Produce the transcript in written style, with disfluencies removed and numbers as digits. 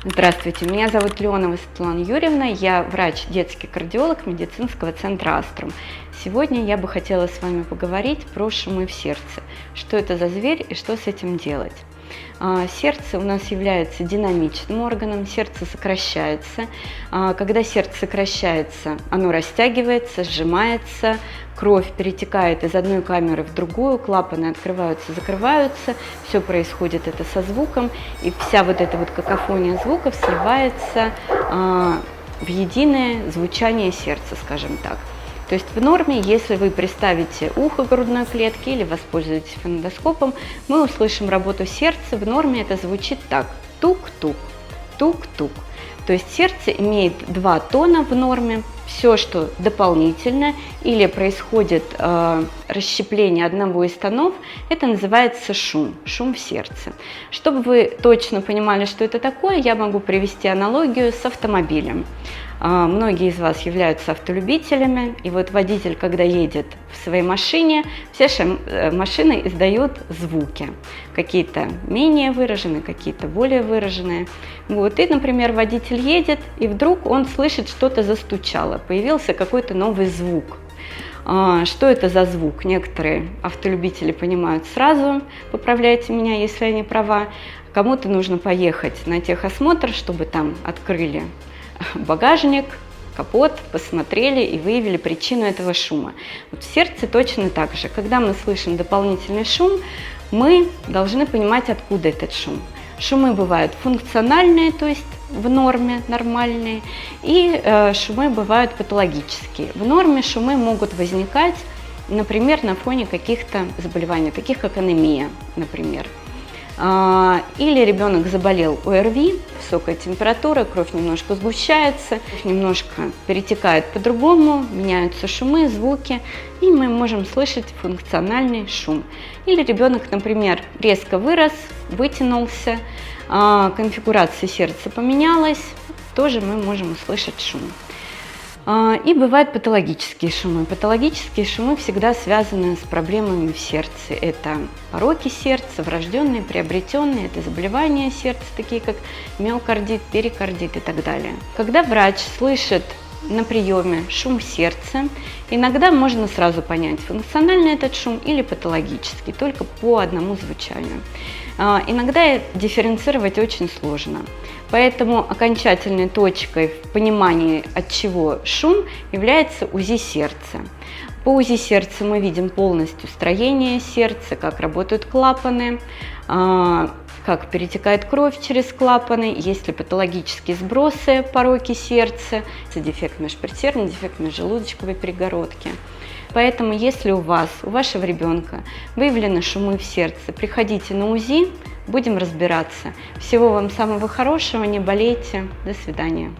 Здравствуйте, меня зовут Леонова Светлана Юрьевна, я врач, детский кардиолог медицинского центра Аструм. Сегодня я бы хотела с вами поговорить про шумы в сердце. Что это за зверь и что с этим делать? Сердце у нас является динамичным органом, сердце сокращается. Когда сердце сокращается, оно растягивается, сжимается, кровь перетекает из одной камеры в другую, клапаны открываются, закрываются, все происходит это со звуком, и вся вот эта вот какофония звуков сливается в единое звучание сердца, скажем так. То есть в норме, если вы приставите ухо к грудной клетке или воспользуетесь фонендоскопом, мы услышим работу сердца. В норме это звучит так: тук-тук, тук-тук. То есть сердце имеет два тона в норме. Все, что дополнительно или происходит расщепление одного из тонов, это называется шум, шум в сердце. Чтобы вы точно понимали, что это такое, я могу привести аналогию с автомобилем. Многие из вас являются автолюбителями, и вот водитель, когда едет в своей машине, все машины издают звуки, какие-то менее выраженные, какие-то более выраженные. Вот, и, например, водитель едет, и вдруг он слышит, что-то застучало, появился какой-то новый звук. Что это за звук? Некоторые автолюбители понимают сразу, поправляйте меня, если я не права. Кому-то нужно поехать на техосмотр, чтобы там открыли багажник, капот, посмотрели и выявили причину этого шума. Вот в сердце точно так же. Когда мы слышим дополнительный шум, мы должны понимать, откуда этот шум. Шумы бывают функциональные, то есть в норме нормальные, и шумы бывают патологические. В норме шумы могут возникать, например, на фоне каких-то заболеваний, таких как анемия, например. Или ребенок заболел ОРВИ, высокая температура, кровь немножко сгущается, немножко перетекает по-другому, меняются шумы, звуки, и мы можем слышать функциональный шум. Или ребенок, например, резко вырос, вытянулся, конфигурация сердца поменялась, тоже мы можем услышать шум. И бывают патологические шумы. Патологические шумы всегда связаны с проблемами в сердце. Это пороки сердца, врожденные, приобретенные, это заболевания сердца, такие как миокардит, перикардит и так далее. Когда врач слышит на приеме шум сердца, иногда можно сразу понять, функциональный этот шум или патологический, только по одному звучанию. Иногда дифференцировать очень сложно, поэтому окончательной точкой в понимании, от чего шум, является УЗИ сердца. По УЗИ сердца мы видим полностью строение сердца, как работают клапаны, как перетекает кровь через клапаны, есть ли патологические сбросы, пороки сердца, дефект межпредсердной, дефект межжелудочковой перегородки. Поэтому, если у вашего ребенка выявлены шумы в сердце, приходите на УЗИ, будем разбираться. Всего вам самого хорошего, не болейте, до свидания.